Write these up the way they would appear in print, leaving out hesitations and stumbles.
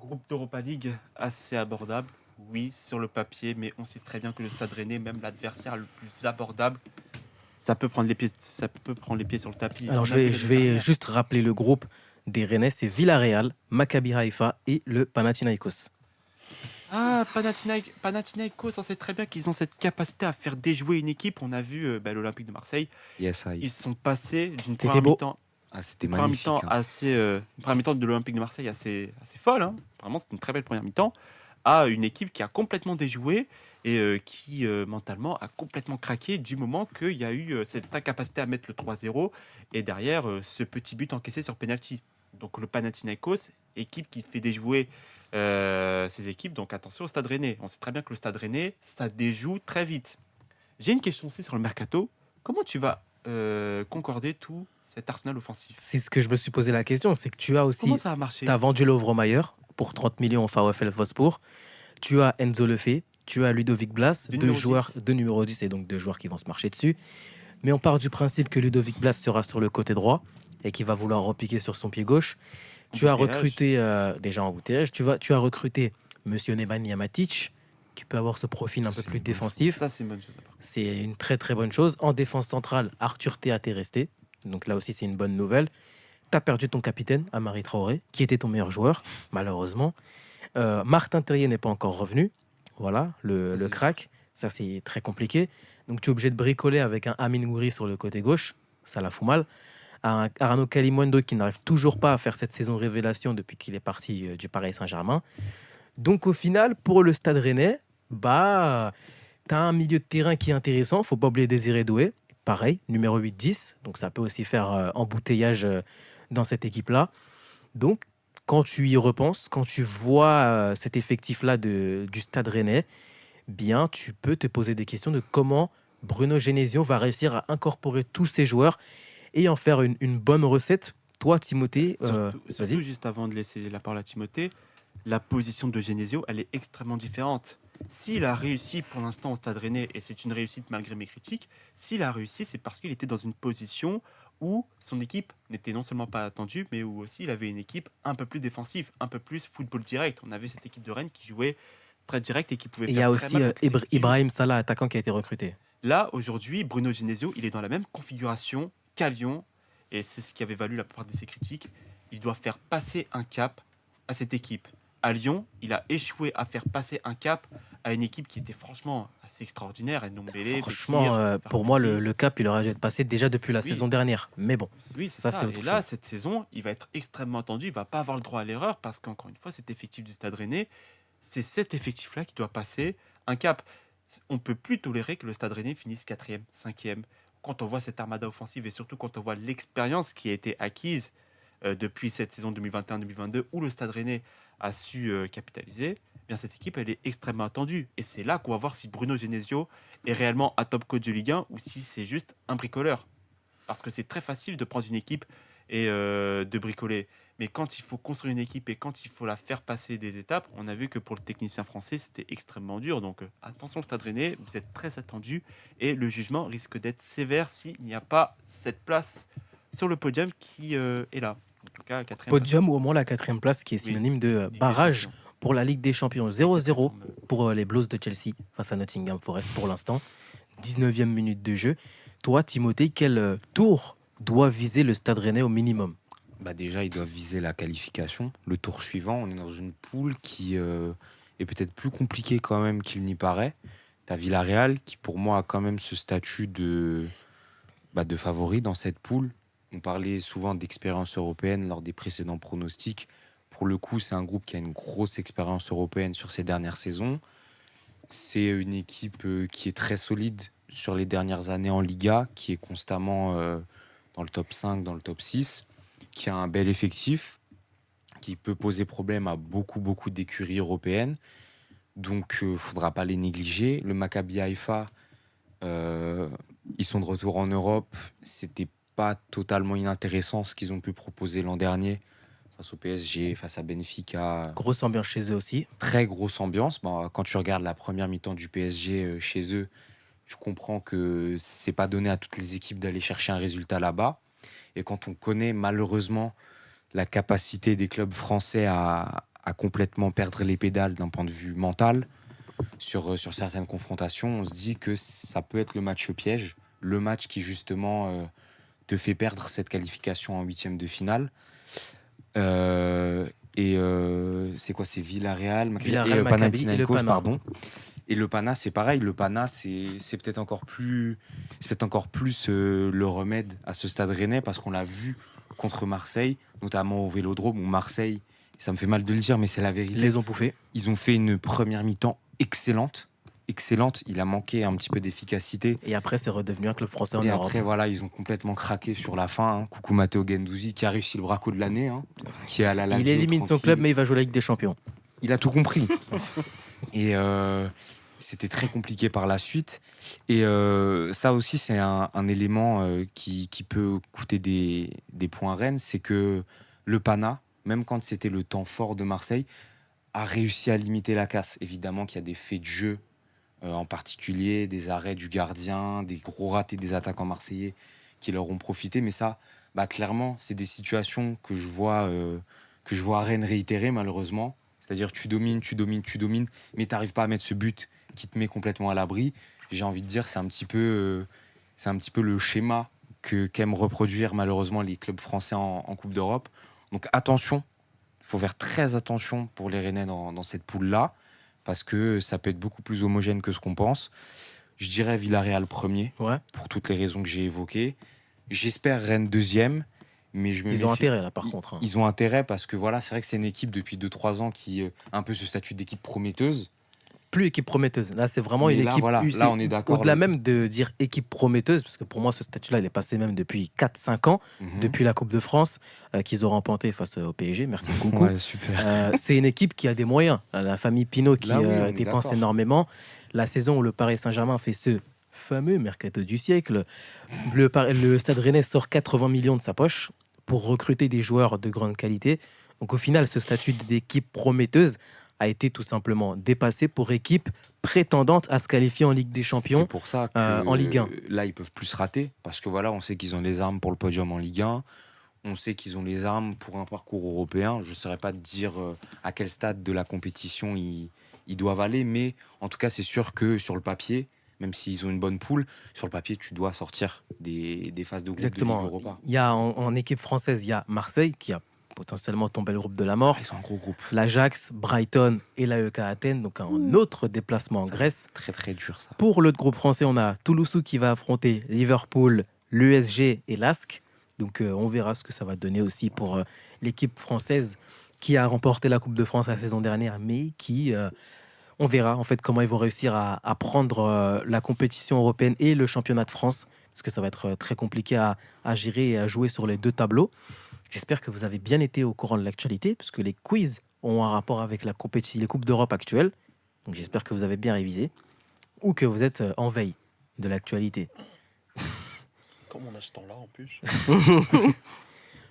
Groupe d'Europa League assez abordable, oui, sur le papier, mais on sait très bien que le Stade Rennais, même l'adversaire le plus abordable, ça peut prendre les pieds sur le tapis. Alors, On a vu je l'année vais dernière. juste rappeler le groupe des Rennais, c'est Villarreal, Maccabi Haïfa et le Panathinaikos. Ah, Panathinaikos, on sait très bien qu'ils ont cette capacité à faire déjouer une équipe. On a vu l'Olympique de Marseille. Yes, I. Ils sont passés d'une C'était première beau. mi-temps, Ah, c'était une première mi-temps magnifique, hein. assez, une première mi-temps de l'Olympique de Marseille assez folle, hein. Vraiment, c'était une très belle première mi-temps, à une équipe qui a complètement déjoué et qui mentalement a complètement craqué du moment qu'il y a eu cette incapacité à mettre le 3-0 et derrière ce petit but encaissé sur penalty. Donc le Panathinaikos, équipe qui fait déjouer ces équipes, donc attention au Stade Rennais. On sait très bien que le Stade Rennais, ça déjoue très vite. J'ai une question aussi sur le mercato. Comment tu vas concorder tout cet arsenal offensif? C'est ce que je me suis posé la question, c'est que tu as Comment aussi, ça a tu as marché? vendu Lovromayer pour 30 millions au VfL Wolfsburg, tu as Enzo Lefebvre, tu as Ludovic Blas, De deux numéro joueurs, 10. deux numéro 10 et donc deux joueurs qui vont se marcher dessus. Mais on part du principe que Ludovic Blas sera sur le côté droit et qu'il va vouloir repiquer sur son pied gauche. Tu as Embouteillage. recruté, déjà en embouteillage, tu as recruté Monsieur Nemanja Matic, qui peut avoir ce profil Ça, un peu c'est plus une bonne chose. défensif. Ça, c'est une bonne chose à part. C'est une très très bonne chose. En défense centrale, Arthur Théat est resté. Donc là aussi, c'est une bonne nouvelle. Tu as perdu ton capitaine, Amari Traoré, qui était ton meilleur joueur, malheureusement. Martin Terrier n'est pas encore revenu. Voilà, le crack. Ça, c'est très compliqué. Donc tu es obligé de bricoler avec un Amin Gouiri sur le côté gauche. Ça la fout mal. Un Arnaud Kalimundo qui n'arrive toujours pas à faire cette saison révélation depuis qu'il est parti du Paris Saint-Germain. Donc au final, pour le Stade Rennais, bah, tu as un milieu de terrain qui est intéressant. Faut pas oublier Désiré Doué. Pareil, numéro 8-10. Donc ça peut aussi faire embouteillage dans cette équipe-là. Donc, quand tu y repenses, quand tu vois cet effectif-là du Stade Rennais, bien, tu peux te poser des questions de comment Bruno Genesio va réussir à incorporer tous ces joueurs et en faire une bonne recette. Toi, Timothée, Surtout, vas-y. juste avant de laisser la parole à Timothée, la position de Genesio, elle est extrêmement différente. S'il a réussi pour l'instant au Stade Rennais, et c'est une réussite malgré mes critiques, s'il a réussi, c'est parce qu'il était dans une position où son équipe n'était non seulement pas attendue, mais où aussi il avait une équipe un peu plus défensive, un peu plus football direct. On avait cette équipe de Rennes qui jouait très direct et qui pouvait Et il y a faire très aussi mal contre les équipes du Lille. Ibrahim Salah, attaquant qui a été recruté. Là, aujourd'hui, Bruno Genesio, il est dans la même configuration qu'à Lyon, et c'est ce qui avait valu la plupart de ses critiques. Il doit faire passer un cap à cette équipe. À Lyon, il a échoué à faire passer un cap à une équipe qui était franchement assez extraordinaire. Et Ndombele, Franchement, Bekir, pour moi, Fernandinho. le cap, il aurait dû être passé déjà depuis la Oui, saison dernière. Mais bon, oui, c'est ça, c'est ça. Et autre là, chose. cette saison, il va être extrêmement attendu. Il va pas avoir le droit à l'erreur parce qu'encore une fois, cet effectif du Stade Rennais, c'est cet effectif-là qui doit passer un cap. On peut plus tolérer que le Stade Rennais finisse quatrième, cinquième. Quand on voit cette armada offensive et surtout quand on voit l'expérience qui a été acquise depuis cette saison 2021-2022 où le Stade Rennais a su capitaliser, eh bien cette équipe elle est extrêmement attendue. Et c'est là qu'on va voir si Bruno Genesio est réellement un top coach de Ligue 1 ou si c'est juste un bricoleur. Parce que c'est très facile de prendre une équipe et de bricoler. Mais quand il faut construire une équipe et quand il faut la faire passer des étapes, on a vu que pour le technicien français, c'était extrêmement dur. Donc attention, le Stade Rennais, vous êtes très attendu et le jugement risque d'être sévère s'il n'y a pas cette place sur le podium qui est là. En tout cas, quatrième place. Podium ou au moins la quatrième place qui est Oui, synonyme de Ligue des barrage Champions. pour la Ligue des Champions. Avec cette 0-0 réforme. pour les Blues de Chelsea face à Nottingham Forest pour l'instant. 19e minute de jeu. Toi, Timothée, quel tour doit viser le Stade Rennais au minimum? Bah déjà, ils doivent viser la qualification. Le tour suivant, on est dans une poule qui est peut-être plus compliquée quand même qu'il n'y paraît. T'as Villarreal qui, pour moi, a quand même ce statut de favori dans cette poule. On parlait souvent d'expérience européenne lors des précédents pronostics. Pour le coup, c'est un groupe qui a une grosse expérience européenne sur ces dernières saisons. C'est une équipe qui est très solide sur les dernières années en Liga, qui est constamment dans le top 5, dans le top 6, qui a un bel effectif, qui peut poser problème à beaucoup d'écuries européennes. Donc, il ne faudra pas les négliger. Le Maccabi Haïfa, ils sont de retour en Europe. C'était pas totalement inintéressant ce qu'ils ont pu proposer l'an dernier face au PSG, face à Benfica. Grosse ambiance chez eux aussi. Très grosse ambiance. Bon, quand tu regardes la première mi-temps du PSG chez eux, tu comprends que c'est pas donné à toutes les équipes d'aller chercher un résultat là-bas. Et quand on connaît malheureusement la capacité des clubs français à à complètement perdre les pédales d'un point de vue mental sur certaines confrontations. On se dit que ça peut être le match piège, le match qui justement te fait perdre cette qualification en huitième de finale. C'est quoi? C'est Villarreal, Villarreal, et Maccabi et le Panathinaikos, Pana. pardon. Et le Pana, c'est pareil. Le Pana, c'est peut-être encore plus, le remède à ce Stade Rennais parce qu'on l'a vu contre Marseille, notamment au Vélodrome, où Marseille, ça me fait mal de le dire, mais c'est la vérité. Ils les ont bouffés. Ils ont fait une première mi-temps excellente. Il a manqué un petit peu d'efficacité. Et après, c'est redevenu un club français en Et Europe. après, voilà, ils ont complètement craqué sur la fin. Hein. Coucou Matteo Guendouzi, qui a réussi le braco de l'année, hein, qui est à la Il Lazio, élimine son tranquille. club, mais il va jouer la Ligue des Champions. Il a tout compris. Et c'était très compliqué par la suite. Et ça aussi, c'est un élément qui peut coûter des points à Rennes. C'est que le Pana, même quand c'était le temps fort de Marseille, a réussi à limiter la casse. Évidemment qu'il y a des faits de jeu, en particulier des arrêts du gardien, des gros ratés des attaquants marseillais qui leur ont profité. Mais ça, clairement, c'est des situations que je vois à Rennes réitérer, malheureusement. C'est-à-dire tu domines, mais tu n'arrives pas à mettre ce but qui te met complètement à l'abri. J'ai envie de dire, c'est un petit peu le schéma qu'aiment reproduire malheureusement les clubs français en Coupe d'Europe. Donc attention, il faut faire très attention pour les Rennais dans cette poule-là, parce que ça peut être beaucoup plus homogène que ce qu'on pense. Je dirais Villarreal premier, Ouais. pour toutes les raisons que j'ai évoquées. J'espère Rennes deuxième. Mais Ils ont intérêt là par contre. Hein. Ils ont intérêt parce que voilà, c'est vrai que c'est une équipe depuis 2-3 ans qui a un peu ce statut d'équipe prometteuse. Plus équipe prometteuse. Là, c'est vraiment Mais une là, équipe. voilà, là, on est d'accord. Au-delà même de dire équipe prometteuse, parce que pour moi, ce statut-là, il est passé même depuis 4-5 ans, depuis la Coupe de France qu'ils ont remporté face au PSG. Merci beaucoup. Ouais, super. C'est une équipe qui a des moyens. La famille Pinault qui Là, oui, on est dépense d'accord. énormément. La saison où le Paris Saint-Germain fait ce fameux mercato du siècle, le Stade Rennais sort 80 millions de sa poche pour recruter des joueurs de grande qualité. Donc au final, ce statut d'équipe prometteuse a été tout simplement dépassé pour équipe prétendante à se qualifier en Ligue des Champions. C'est pour ça que en Ligue 1. Là, ils peuvent plus se rater parce que voilà, on sait qu'ils ont les armes pour le podium en Ligue 1. On sait qu'ils ont les armes pour un parcours européen. Je ne saurais pas te dire à quel stade de la compétition ils doivent aller, mais en tout cas, c'est sûr que sur le papier, même s'ils ont une bonne poule, sur le papier, tu dois sortir des phases de groupe de Ligue Exactement. Europa. Il y a en équipe française, il y a Marseille qui a potentiellement tombé le groupe de la mort. Ils sont un gros groupe. L'Ajax, Brighton et l'AEK Athènes, donc un autre déplacement en Grèce. Très très dur ça. Pour l'autre groupe français, on a Toulouse qui va affronter Liverpool, l'USG et l'ASC. Donc on verra ce que ça va donner aussi pour l'équipe française qui a remporté la Coupe de France la saison dernière, mais qui, on verra en fait comment ils vont réussir à prendre la compétition européenne et le championnat de France, parce que ça va être très compliqué à gérer et à jouer sur les deux tableaux. J'espère que vous avez bien été au courant de l'actualité, parce que les quiz ont un rapport avec la compétition, les Coupes d'Europe actuelles. Donc j'espère que vous avez bien révisé, ou que vous êtes en veille de l'actualité. Comme on a ce temps-là en plus.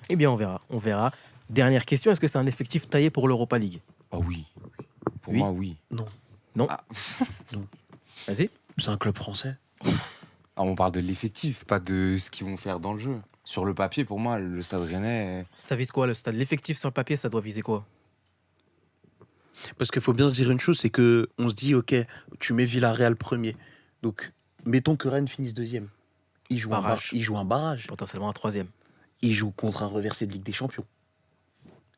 Eh bien, on verra. Dernière question, est-ce que c'est un effectif taillé pour l'Europa League? Ah oui. Pour Oui. moi, oui. Non. Non. Ah. Vas-y. C'est un club français. Ah, on parle de l'effectif, pas de ce qu'ils vont faire dans le jeu. Sur le papier, pour moi, le Stade Rennais... Ça vise quoi le stade? L'effectif sur le papier, ça doit viser quoi? Parce qu'il faut bien se dire une chose, c'est que on se dit, ok, tu mets Villarreal premier. Donc, mettons que Rennes finisse deuxième. Il joue Barrage. il joue un barrage. Potentiellement un troisième. Il joue contre un reversé de Ligue des Champions.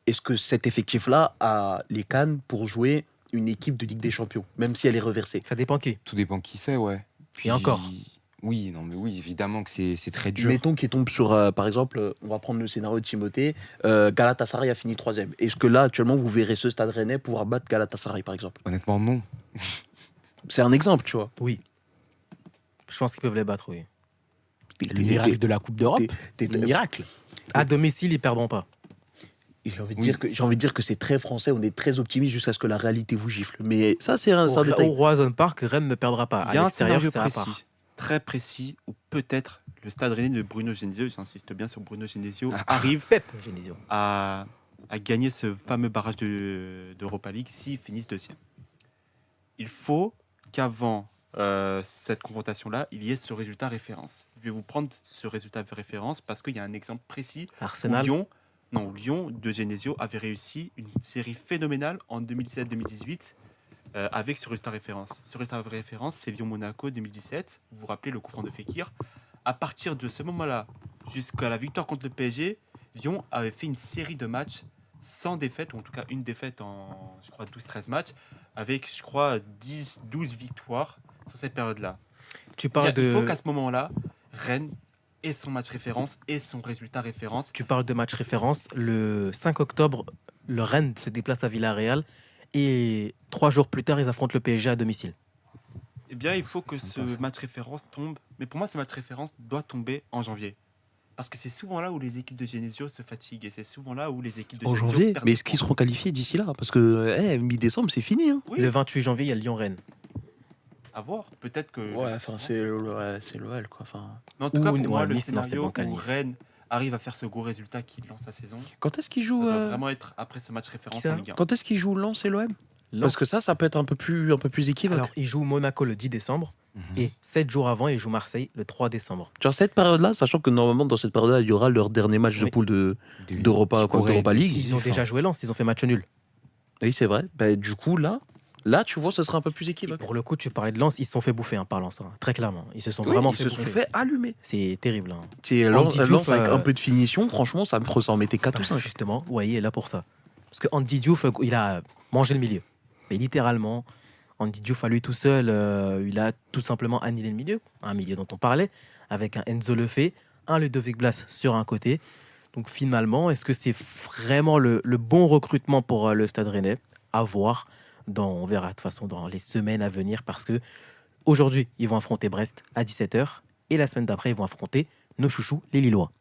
Est-ce que cet effectif-là a les cannes pour jouer une équipe de Ligue des Champions, même si elle est reversée? Ça dépend qui. Tout dépend qui c'est, ouais. Et encore. Oui, non, mais oui, évidemment que c'est très dur. Mettons qu'il tombe sur, par exemple, on va prendre le scénario de Timothée, Galatasaray a fini troisième. Est-ce que là, actuellement, vous verrez ce Stade Rennais pouvoir battre Galatasaray, par exemple? Honnêtement, non. C'est un exemple, tu vois. Oui. Je pense qu'ils peuvent les battre, oui. Le miracle de la Coupe d'Europe. Le miracle. À domicile, ils perdront pas. Et j'ai envie de Oui, dire que c'est très français, on est très optimiste jusqu'à ce que la réalité vous gifle. Mais ça, c'est un Au détail. Roazhon Park, Rennes ne perdra pas. Il y a À un l'extérieur, scénario c'est à part. précis, très précis, où peut-être le Stade Rennais de Bruno Genesio, j'insiste bien sur Bruno Genesio, arrive Pep, Genesio. à gagner ce fameux barrage d'Europa League s'ils finissent deuxième. Il faut qu'avant cette confrontation-là, il y ait ce résultat référence. Je vais vous prendre ce résultat référence parce qu'il y a un exemple précis où Arsenal. Lyon Non, Lyon de Genesio avait réussi une série phénoménale en 2017-2018 avec ce résultat référence. Ce résultat référence, c'est Lyon-Monaco 2017. Vous vous rappelez le coup franc de Fekir. À partir de ce moment-là, jusqu'à la victoire contre le PSG, Lyon avait fait une série de matchs sans défaite, ou en tout cas une défaite en, je crois, 12-13 matchs, avec, je crois, 10-12 victoires sur cette période-là. Tu parles Il faut de, qu'à ce moment-là, Rennes ait son match référence et son résultat référence. tu parles de match référence. Le 5 octobre, le Rennes se déplace à Villarreal et 3 jours plus tard, ils affrontent le PSG à domicile. Eh bien, il faut que C'est ce sympa, ça. match référence tombe. Mais pour moi, ce match référence doit tomber en janvier. Parce que c'est souvent là où les équipes de Genesio se fatiguent. Et c'est souvent là où les équipes de En Genesio janvier, perdent mais des est-ce qu'ils points. seront qualifiés d'ici là? Parce que mi-décembre, c'est fini. Hein. Oui, Le 28 janvier, il y a Lyon-Rennes. à voir. Peut-être que... Ouais, enfin, c'est l'OL, quoi. Enfin, Mais en tout cas, Ou- pour moi, ouais, le Nice, non, c'est scénario bancal, où Nice. Rennes arrive à faire ce gros résultat qui lance sa saison, quand est-ce qu'ils ça jouent doit vraiment être après ce match référence ça en Ligue 1. Quand est-ce qu'ils jouent Lens et l'OM? Parce que Lens- ça peut être un peu plus équivoque. Alors, ils jouent Monaco le 10 décembre Mhm. et 7 jours avant, ils jouent Marseille le 3 décembre. Genre cette période-là, sachant que normalement dans cette période-là, il y aura leur dernier match de Oui. poule Des- d'Europa qui pourraient d'Europa être League. Ils ont décisifs, déjà hein. joué Lens, ils ont fait match nul. Oui, c'est vrai. Bah, du coup, là, tu vois, ce sera un peu plus Et équivoque. pour le coup, tu parlais de Lens, ils se sont fait bouffer par Lens, hein, très clairement. Ils se sont Oui, vraiment ils fait se bouffer. sont fait allumer. C'est terrible. Hein. C'est Andy Lens Diouf, avec un peu de finition, franchement, ça en mettait 4 ou 5. Justement, ouais, il est là pour ça. Parce que Andy Diouf, il a mangé le milieu. Mais littéralement, Andy Diouf à lui tout seul, il a tout simplement annihilé le milieu. Un milieu dont on parlait, avec un Enzo Lefebvre, un Ludovic Blas sur un côté. Donc finalement, est-ce que c'est vraiment le bon recrutement pour le Stade Rennais? À voir. On verra de toute façon dans les semaines à venir. Parce que aujourd'hui, ils vont affronter Brest à 17h. Et la semaine d'après, ils vont affronter nos chouchous, les Lillois.